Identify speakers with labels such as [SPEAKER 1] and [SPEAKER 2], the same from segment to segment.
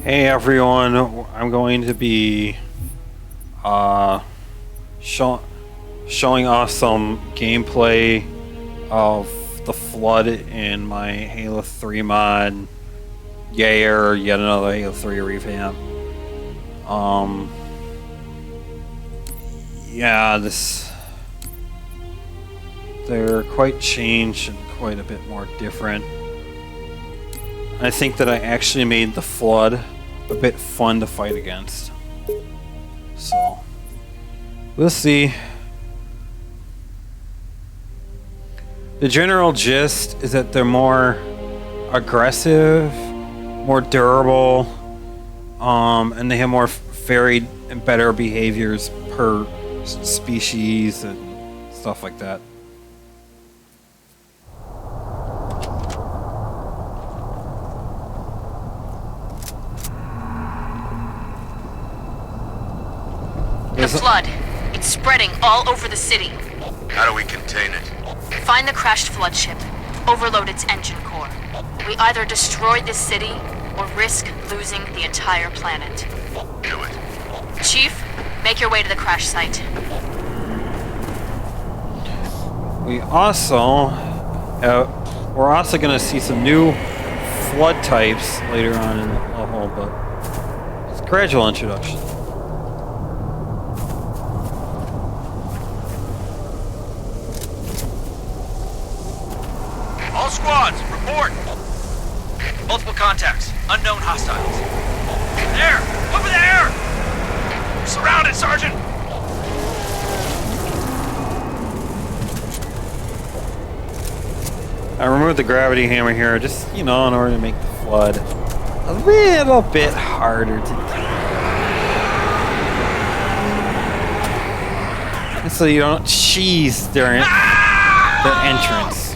[SPEAKER 1] Hey everyone, I'm going to be showing off some gameplay of the Flood in my Halo 3 mod, YAH3R, yet another Halo 3 revamp. Yeah, they're quite changed and quite a bit more different. I think that I actually made the Flood a bit fun to fight against. So, we'll see. The general gist is that they're more aggressive, more durable, and they have more varied and better behaviors per species and stuff like that.
[SPEAKER 2] The flood. It's spreading all over the city.
[SPEAKER 3] How do we contain it?
[SPEAKER 2] Find the crashed flood ship. Overload its engine core. We either destroy this city or risk losing the entire planet.
[SPEAKER 3] Do it.
[SPEAKER 2] Chief, make your way to the crash site.
[SPEAKER 1] We're also going to see some new flood types later on in the level, but it's a gradual introduction.
[SPEAKER 4] All squads, report! Multiple contacts, unknown hostiles. There! Over there! We're surrounded, Sergeant!
[SPEAKER 1] I removed the gravity hammer here, just, in order to make the Flood a little bit harder to do. So you don't cheese their entrance.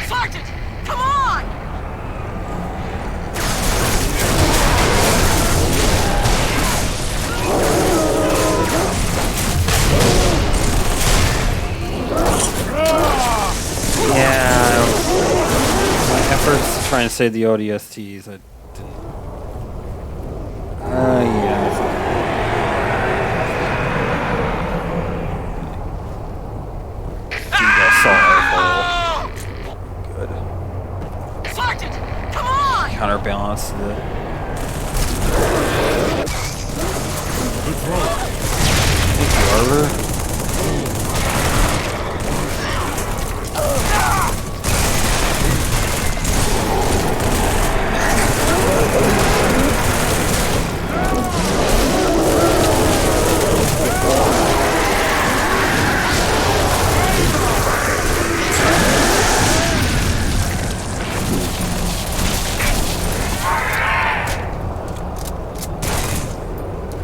[SPEAKER 2] Sergeant, come on!
[SPEAKER 1] Yeah, my efforts to try and save the ODSTs, I didn't. Yeah. Assault rifle. Good.
[SPEAKER 2] Sergeant, come on!
[SPEAKER 1] Counterbalance the. Thank you, Arbor.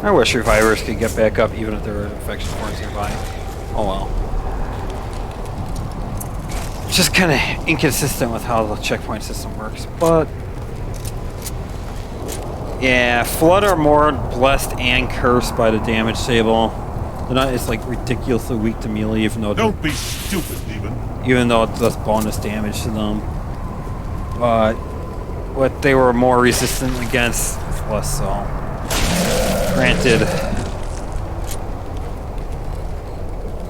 [SPEAKER 1] I wish revivers could get back up even if their infection points nearby. Oh well. It's just kind of inconsistent with how the checkpoint system works, but yeah, Flood are more blessed and cursed by the damage table. They're not as like ridiculously weak to melee, even though
[SPEAKER 5] don't be stupid,
[SPEAKER 1] even though it does bonus damage to them. But what they were more resistant against, less so. Granted,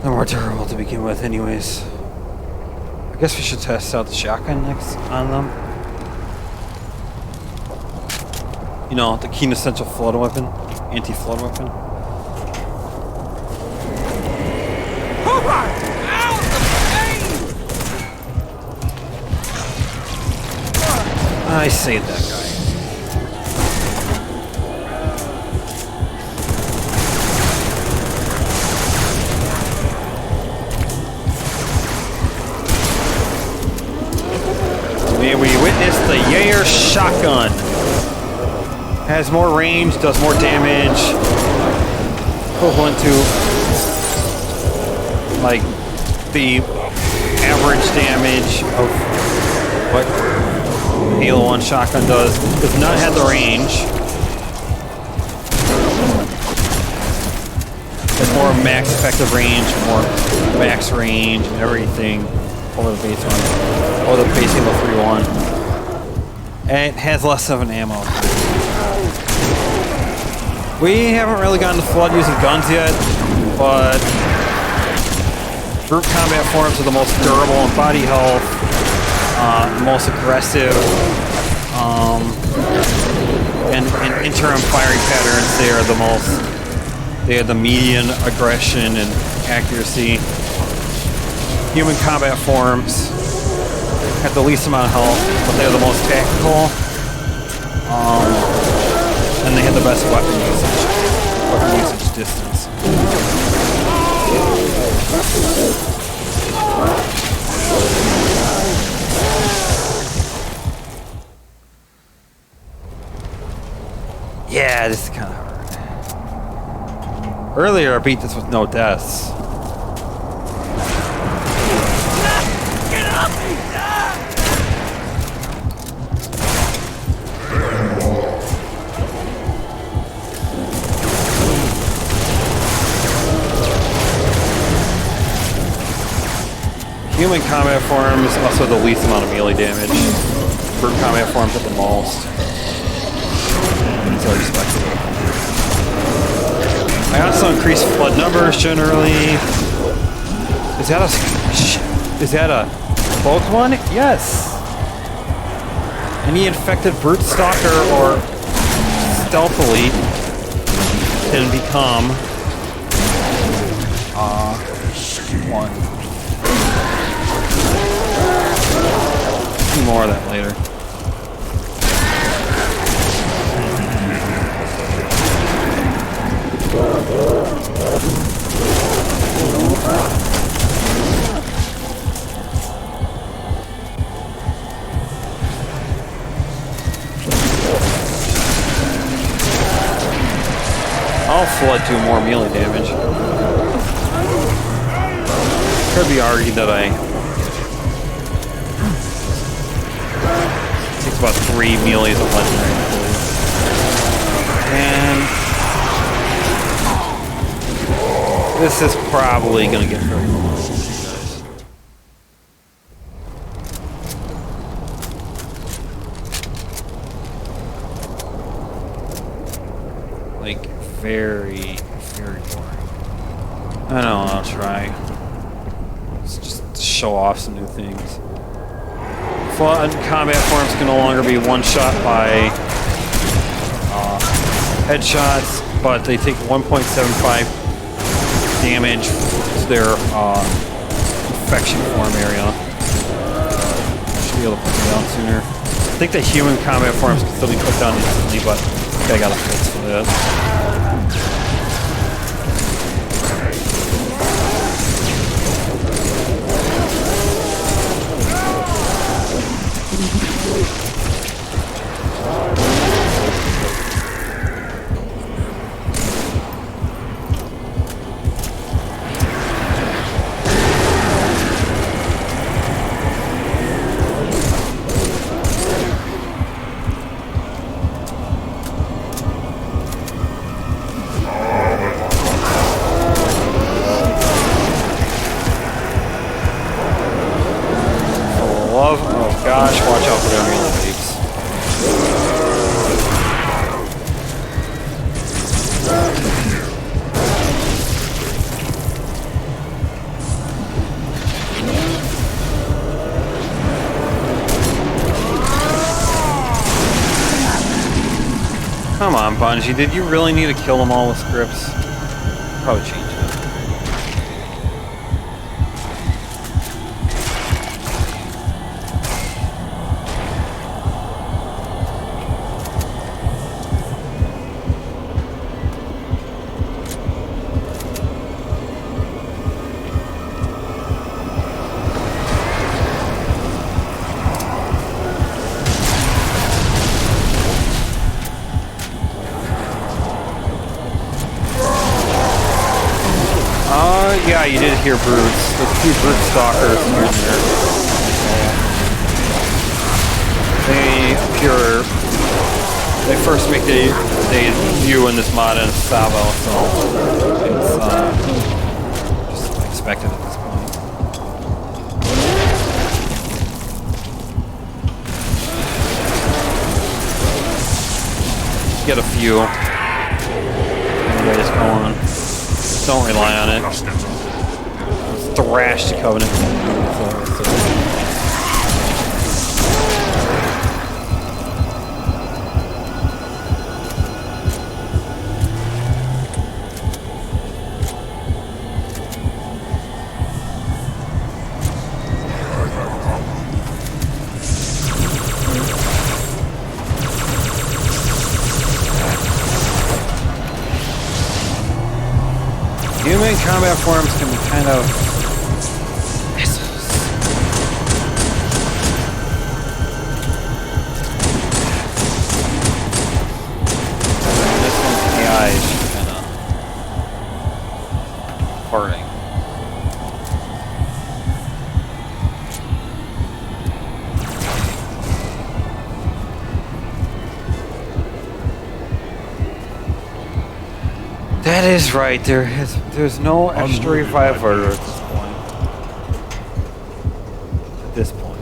[SPEAKER 1] they're more durable to begin with anyways. I guess we should test out the shotgun next on them. The quintessential Flood weapon, anti-Flood weapon. I saved that guy. May we witness the YAH3R shotgun. Has more range, does more damage. Equivalent to like the average damage of what Halo 1 shotgun does. Does not have the range. Has more max effective range, more max range and everything. over the base one, or the base Halo 3 one, and it has less of an ammo. We haven't really gotten to Flood using guns yet, but group combat forms are the most durable in body health, the most aggressive, and in interim firing patterns, they are the most. They have the median aggression and accuracy. Human combat forms have the least amount of health, but they're the most tactical. And they have the best weapon usage distance. Yeah, this is kind of hard. Earlier I beat this with no deaths.
[SPEAKER 5] Get off me!
[SPEAKER 1] Human combat forms also the least amount of melee damage. Brute combat forms at the most. So respectable. I also increased flood numbers generally. Is that a cloak one? Yes. Any infected brute stalker or stealth elite can become one. More of that later. I'll flood do more melee damage. Could be argued that takes about 3 melees of legendary, I believe. And this is probably going to get very long for you guys. Like, very, very boring. I don't know, I'll try. Let's just show off some new things. Flood combat forms can no longer be one-shot by headshots, but they take 1.75 damage to their infection form area. Should be able to put them down sooner. I think the human combat forms can still be put down instantly, but I got a fix for that. Gosh, watch out for their melee leaps. Come on, Bungie, did you really need to kill them all with scripts? Probably change it. Yeah, you did hear brutes. There's a few brute stalkers here and there. They appear. They first make the view in this mod in Savo, so it's just expected at this point. you. You guys go on. Don't rely on it. Thrash the Covenant. Human combat forms can be kind of this one's AI is just kind of farting. That is right. There's no extra reviver at this point.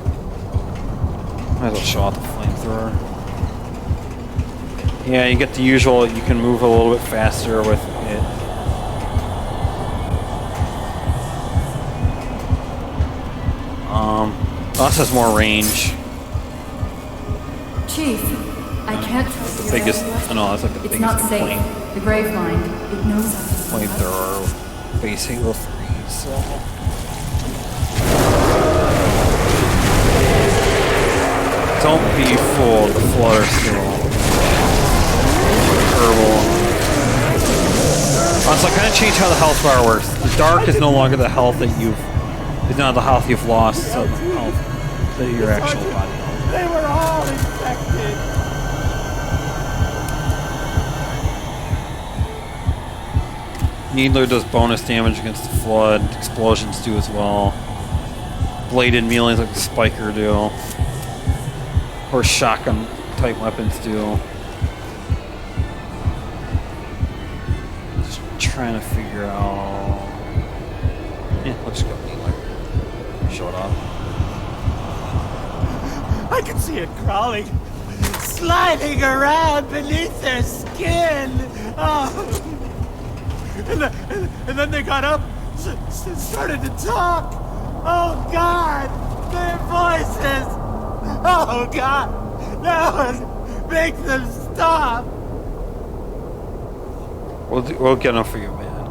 [SPEAKER 1] Might as well show out the flamethrower. Yeah, you get the usual. You can move a little bit faster with it. Also has more range.
[SPEAKER 6] Chief, I can't trust your
[SPEAKER 1] Biggest.
[SPEAKER 6] evaluation.
[SPEAKER 1] I know that's like the
[SPEAKER 6] It's
[SPEAKER 1] biggest
[SPEAKER 6] not
[SPEAKER 1] complaint.
[SPEAKER 6] safe. The grave mind, it knows us.
[SPEAKER 1] Flamethrower, base Halo 3. So. Don't be fooled. The Flood are still herbal. Also, I kind of changed how the health bar works. The dark is no longer the health that it's not the health you've lost, so the health that your actual body health.
[SPEAKER 5] They were all infected.
[SPEAKER 1] Needler does bonus damage against the Flood. Explosions do as well. Bladed melee like the Spiker do. Or shotgun type weapons do. Just trying to figure out. Yeah, let's go Needler. Show it off.
[SPEAKER 5] I can see it crawling, sliding around beneath their skin. Oh. And then they got up, started to talk. Oh God, their voices. Oh God, no, make them stop.
[SPEAKER 1] We'll get them for you, man.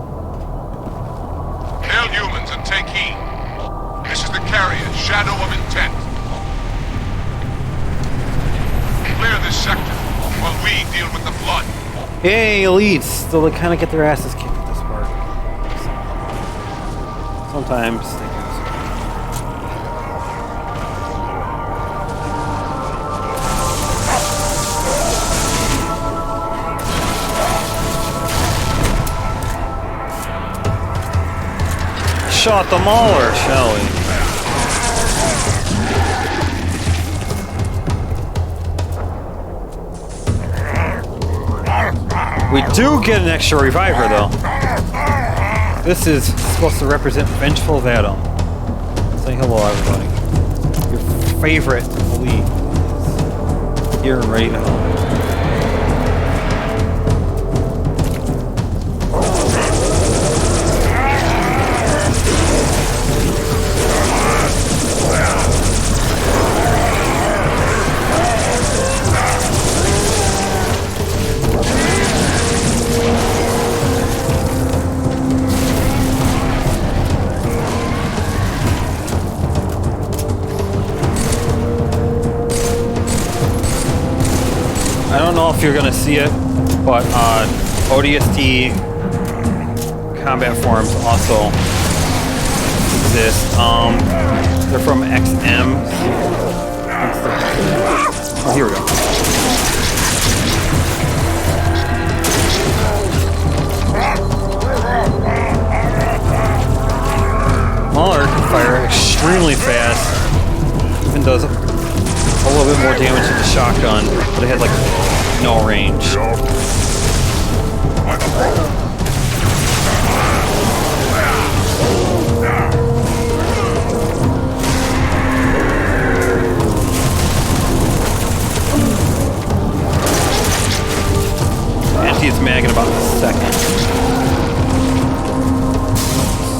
[SPEAKER 3] Hail humans and take heed. This is the carrier, Shadow of Intent. Clear this sector while we deal with the Flood.
[SPEAKER 1] Hey, elites! Still, they kind of get their asses kicked at this part. Sometimes they do. Shot the mauler, shall we? We do get an extra reviver, though. This is supposed to represent Vengeful Vadum. Say hello, everybody. Your favorite elite is here and ready to help. I don't know if you're gonna see it, but ODST combat forms also exist. They're from XM. Oh, here we go. Mauler can fire extremely fast. Even does a little bit more damage than the shotgun, but it has like no range.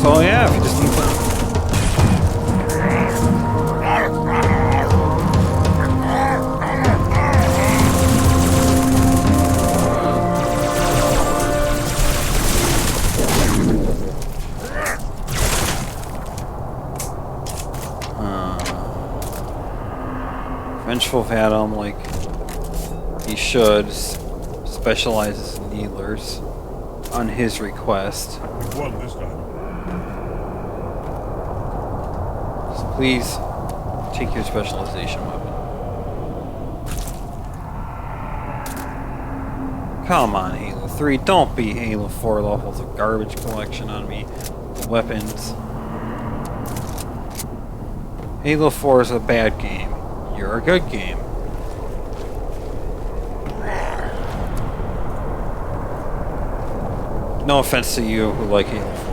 [SPEAKER 1] So yeah, if you just need to. Vengeful Phantom, like he should, specializes in needlers on his request.
[SPEAKER 3] We've won this time.
[SPEAKER 1] So please take your specialization weapon. Come on, Halo 3, don't be Halo 4 levels of garbage collection on me. Weapons. Halo 4 is a bad game. You're a good game. No offense to you who like Halo 4.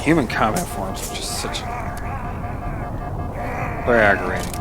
[SPEAKER 1] Human combat forms are just such very aggravating.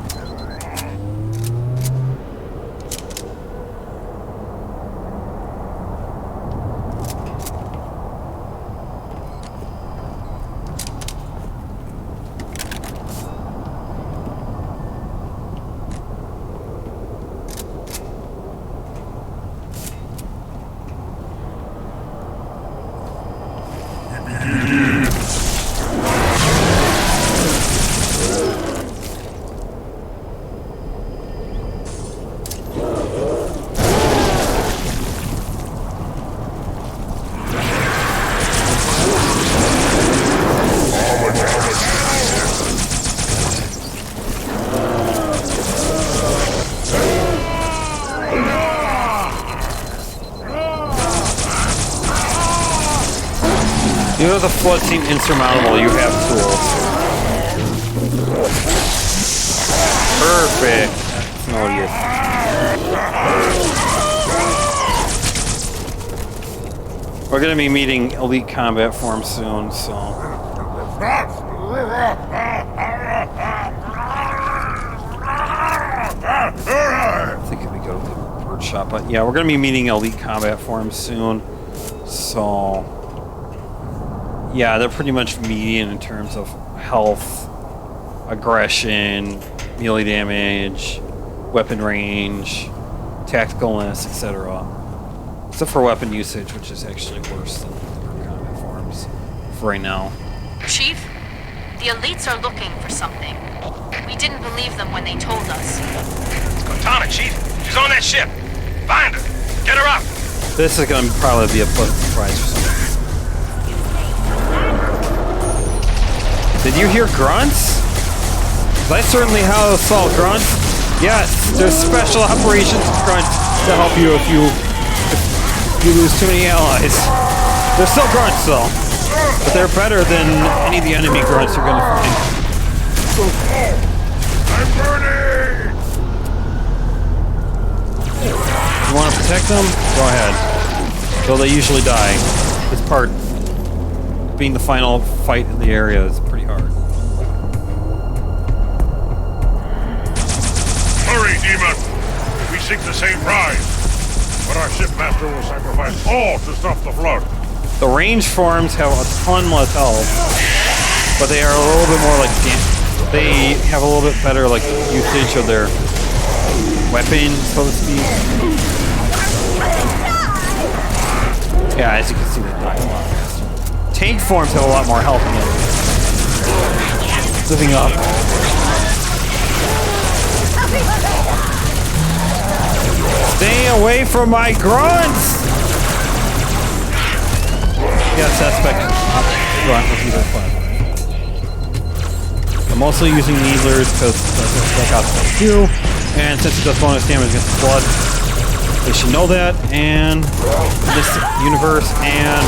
[SPEAKER 1] You know the flood seem insurmountable, you have tools. Perfect. No, we're gonna be meeting elite combat form soon, so. I think we go to the bird shop, but yeah, we're gonna be meeting elite combat form soon, so. Yeah, they're pretty much median in terms of health, aggression, melee damage, weapon range, tacticalness, etc. Except for weapon usage, which is actually worse than the combat forms for right now.
[SPEAKER 2] Chief, the elites are looking for something. We didn't believe them when they told us.
[SPEAKER 4] Cortana, Chief. She's on that ship. Find her. Get her up.
[SPEAKER 1] This is going to probably be a pleasant surprise for some. Did you hear grunts? I certainly saw grunts. Yes, there's special operations grunts to help you if you lose too many allies. They're still grunts though, but they're better than any of the enemy grunts you're gonna find.
[SPEAKER 3] I'm burning!
[SPEAKER 1] You want to protect them? Go ahead. Though they usually die. This part, being the final fight in the area, is pretty hard.
[SPEAKER 3] Hurry, demon! We seek the same prize, but our shipmaster will sacrifice all to stop the flood.
[SPEAKER 1] The range forms have a ton less health, but they are a little bit more like they have a little bit better like usage of their weapons, so to speak. Yeah, as you can see, they die a lot. Tank forms have a lot more health in them. Living up. Stay away from my grunts! Yeah, suspect grunt with either fun. mostly using needlers because that's what Spec Ops do. And since it does bonus damage against blood, they should know that. And this universe and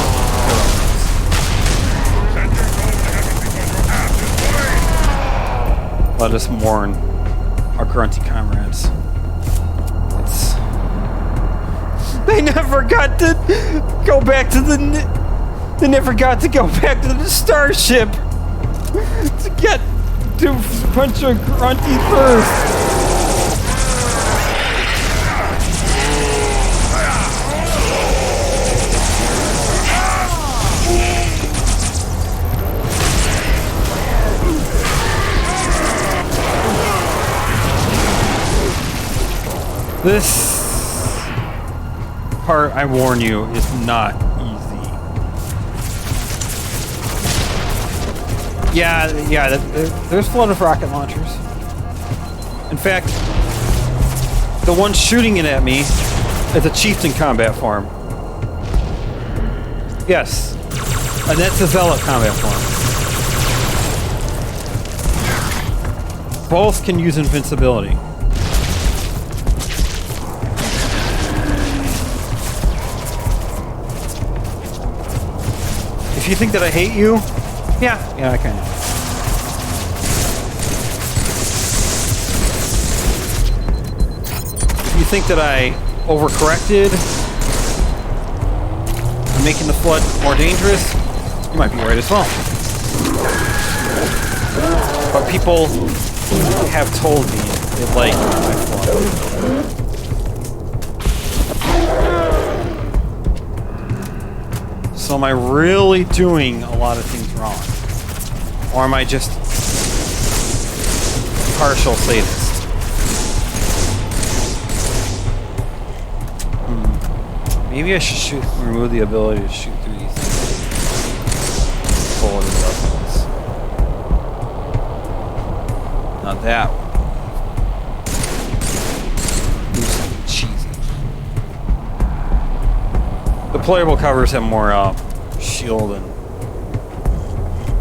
[SPEAKER 1] let us mourn our grunty comrades. They never got to go back to They never got to go back to the starship to get to punch a grunty first. This part, I warn you, is not easy. Yeah, there's a lot of rocket launchers. In fact, the one shooting it at me is a chieftain combat form. Yes, and that's a zealot combat form. Both can use invincibility. If you think that I hate you, yeah, I kind of. If you think that I overcorrected, I'm making the flood more dangerous, you might be right as well. But people have told me they like my flood. So am I really doing a lot of things wrong? Or am I just a partial sadist? Maybe I should remove the ability to shoot through these bullet weapons. Not that one. Do something cheesy. The playable covers have more shield and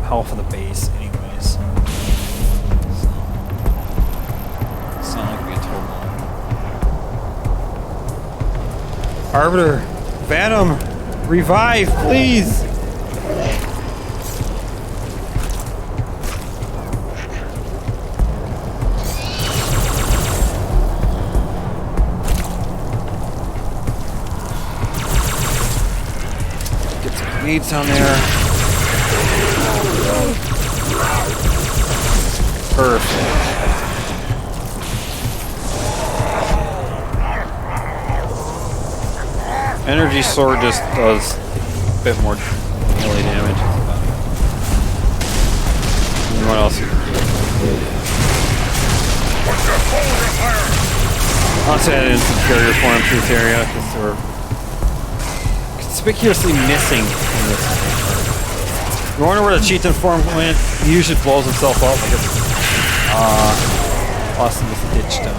[SPEAKER 1] health of the base anyways. So, it's not like we get told no. Arbiter, Phantom, revive, please! Needs down there. Perfect. Energy sword just does a bit more melee damage. And what else you can do? I'll also add in some carrier form to this area because they're conspicuously missing in this. You wonder where the chieftain form went? He usually blows himself up like it's lost in this ditch down.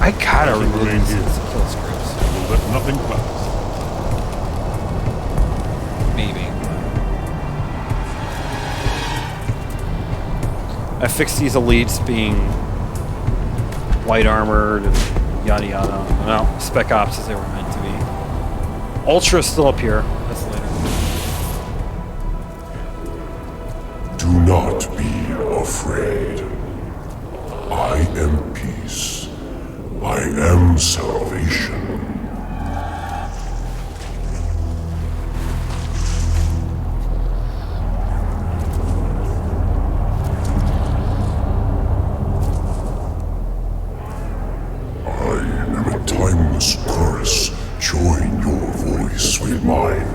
[SPEAKER 1] I gotta remove these kill scripts.
[SPEAKER 3] We'll let nothing pass.
[SPEAKER 1] Maybe. I fixed these elites being white armored and yada yada. No, Spec Ops as they were meant to be. Ultra's still up here. That's later.
[SPEAKER 7] Do not be afraid. I am peace. I am salvation. Chorus, join your voice with mine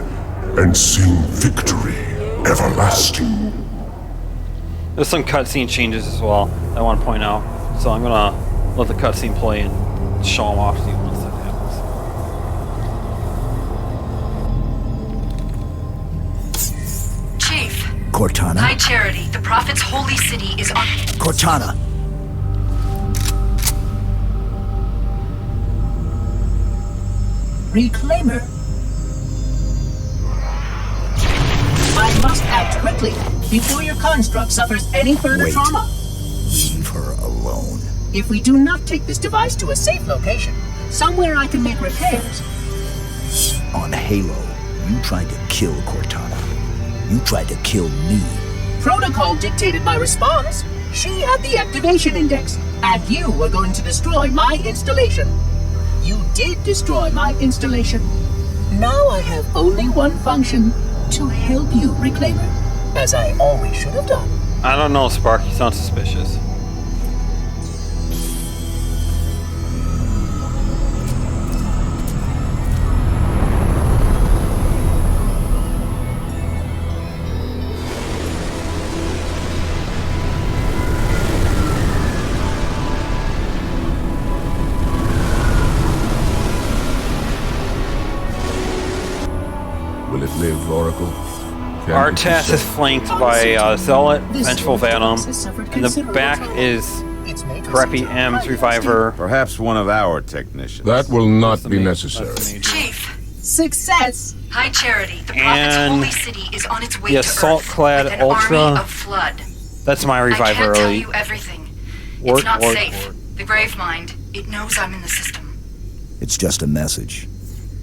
[SPEAKER 7] and sing victory everlasting.
[SPEAKER 1] There's some cutscene changes as well I want to point out, so I'm gonna let the cutscene play and show them off to you once that happens.
[SPEAKER 8] Chief.
[SPEAKER 9] Cortana.
[SPEAKER 8] High Charity, the Prophet's holy city is on.
[SPEAKER 9] Cortana. Reclaimer. I must act quickly before your construct suffers any further trauma.
[SPEAKER 10] Leave her alone.
[SPEAKER 9] If we do not take this device to a safe location, somewhere I can make repairs.
[SPEAKER 10] On Halo, you tried to kill Cortana. You tried to kill me.
[SPEAKER 9] Protocol dictated my response. She had the activation index, and you were going to destroy my installation. You did destroy my installation. Now I have only one function, to help you, Reclaimer, as I always should have done.
[SPEAKER 1] I don't know, Spark. You sound suspicious.
[SPEAKER 7] Will it live, Oracle?
[SPEAKER 1] Our task is flanked by Zealot, Vengeful Venom, and the back is Crappy M's Reviver.
[SPEAKER 11] Perhaps one of our technicians.
[SPEAKER 7] That will not be necessary.
[SPEAKER 8] Chief.
[SPEAKER 9] Success.
[SPEAKER 8] Hi, Charity. The Prophet's
[SPEAKER 1] And
[SPEAKER 8] holy city is on its way
[SPEAKER 1] the
[SPEAKER 8] to
[SPEAKER 1] Assault-clad
[SPEAKER 8] Earth with an
[SPEAKER 1] Ultra.
[SPEAKER 8] army of Flood.
[SPEAKER 1] That's my
[SPEAKER 8] I
[SPEAKER 1] Reviver
[SPEAKER 8] can't tell
[SPEAKER 1] Elite.
[SPEAKER 8] you everything.
[SPEAKER 1] Work,
[SPEAKER 8] It's not
[SPEAKER 1] work,
[SPEAKER 8] safe.
[SPEAKER 1] work.
[SPEAKER 8] The Grave Mind, it knows I'm in the system.
[SPEAKER 10] It's just a message.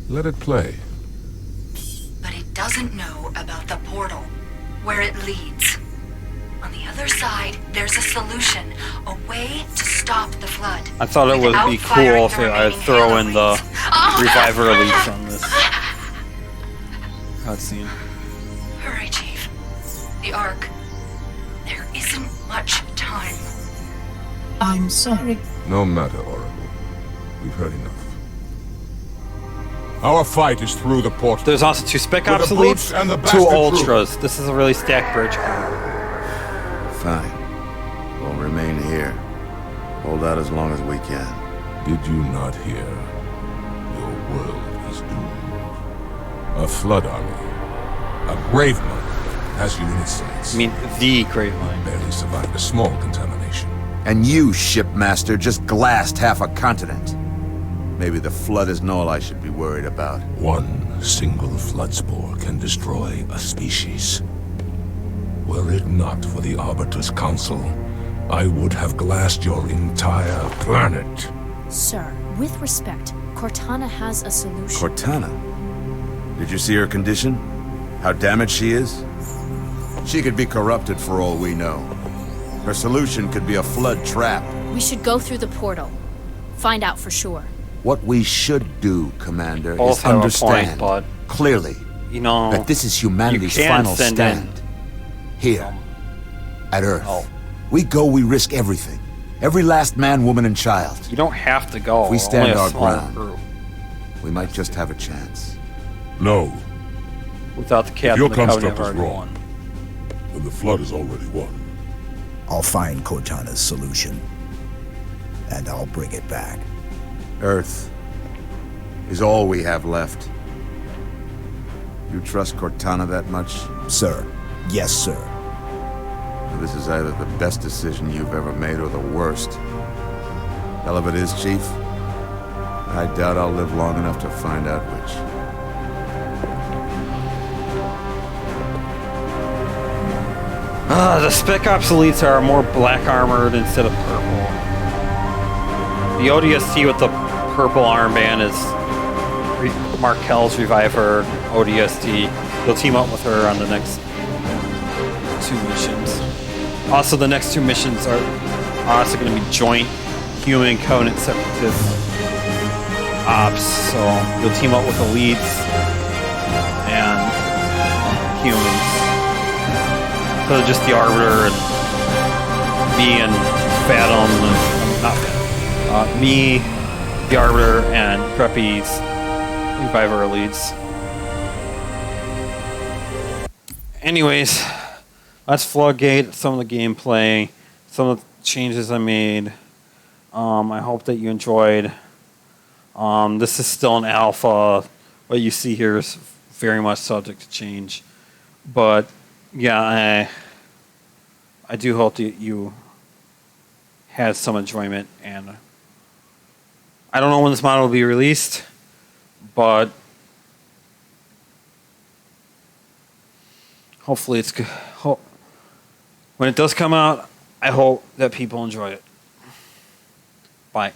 [SPEAKER 7] Let it play.
[SPEAKER 8] But it doesn't know about the portal, where it leads. On the other side, there's a solution, a way to stop the Flood.
[SPEAKER 1] I thought it would
[SPEAKER 8] without
[SPEAKER 1] be
[SPEAKER 8] firing
[SPEAKER 1] cool
[SPEAKER 8] the
[SPEAKER 1] if I'd
[SPEAKER 8] remaining
[SPEAKER 1] throw in
[SPEAKER 8] Halo
[SPEAKER 1] the
[SPEAKER 8] Elites.
[SPEAKER 1] Reviver Elites on this cutscene.
[SPEAKER 8] Hurry, Chief. The Ark. There isn't much time.
[SPEAKER 9] I'm sorry.
[SPEAKER 7] No matter, Oracle. We've heard enough. Our fight is through the portal.
[SPEAKER 1] There's also 2 Spec
[SPEAKER 7] With
[SPEAKER 1] Ops
[SPEAKER 7] the brutes
[SPEAKER 1] Elites,
[SPEAKER 7] and the
[SPEAKER 1] 2
[SPEAKER 7] bastard
[SPEAKER 1] Ultras. This is a really stacked bridge.
[SPEAKER 11] Fine. We'll remain here. Hold out as long as we can.
[SPEAKER 7] Did you not hear? Your world is doomed. A flood army. A grave mine has you in its sights.
[SPEAKER 1] I mean, the Great Line.
[SPEAKER 7] Barely survived a small contamination.
[SPEAKER 11] And you, shipmaster, just glassed half a continent. Maybe the flood isn't all I should be worried about.
[SPEAKER 7] One single flood spore can destroy a species. Were it not for the Arbiter's Council, I would have glassed your entire planet.
[SPEAKER 12] Sir, with respect, Cortana has a solution.
[SPEAKER 11] Cortana? Did you see her condition? How damaged she is? She could be corrupted for all we know. Her solution could be a flood trap.
[SPEAKER 12] We should go through the portal. Find out for sure.
[SPEAKER 11] What we should do, Commander,
[SPEAKER 1] Both
[SPEAKER 11] is
[SPEAKER 1] have a
[SPEAKER 11] understand
[SPEAKER 1] point, but,
[SPEAKER 11] clearly
[SPEAKER 1] you know,
[SPEAKER 11] that this is humanity's
[SPEAKER 1] you can
[SPEAKER 11] final
[SPEAKER 1] send
[SPEAKER 11] stand. Here, at Earth.
[SPEAKER 1] Oh.
[SPEAKER 11] We go, we risk everything. Every last man, woman, and child.
[SPEAKER 1] You don't have to go.
[SPEAKER 11] If we stand
[SPEAKER 1] Only a
[SPEAKER 11] our
[SPEAKER 1] small
[SPEAKER 11] ground,
[SPEAKER 1] group.
[SPEAKER 11] we might just have a chance.
[SPEAKER 7] No,
[SPEAKER 1] Without the
[SPEAKER 7] if
[SPEAKER 1] Captain,
[SPEAKER 7] your
[SPEAKER 1] the Covenant
[SPEAKER 7] construct
[SPEAKER 1] have
[SPEAKER 7] is
[SPEAKER 1] already
[SPEAKER 7] wrong,
[SPEAKER 1] won.
[SPEAKER 7] then the flood is already won.
[SPEAKER 10] I'll find Cortana's solution. And I'll bring it back.
[SPEAKER 11] Earth is all we have left. You trust Cortana that much?
[SPEAKER 10] Sir. Yes, sir.
[SPEAKER 11] This is either the best decision you've ever made or the worst. Hell of it is, Chief. I doubt I'll live long enough to find out which.
[SPEAKER 1] The Spec Ops Elites are more black armored instead of purple. The ODST with the purple armband is Markel's Reviver ODST. You'll team up with her on the next 2 missions. Also, the next 2 missions are also going to be joint human Covenant separatist ops. So you'll team up with Elites and humans. So just the Arbiter and me and Fathom, not Fathom, me, the Arbiter, and Preppy's Reviver Elites. Anyways, that's Floodgate, some of the gameplay, some of the changes I made. I hope that you enjoyed. This is still an alpha. What you see here is very much subject to change. But yeah, I do hope that you had some enjoyment, and I don't know when this model will be released, but hopefully it's good. When it does come out, I hope that people enjoy it. Bye.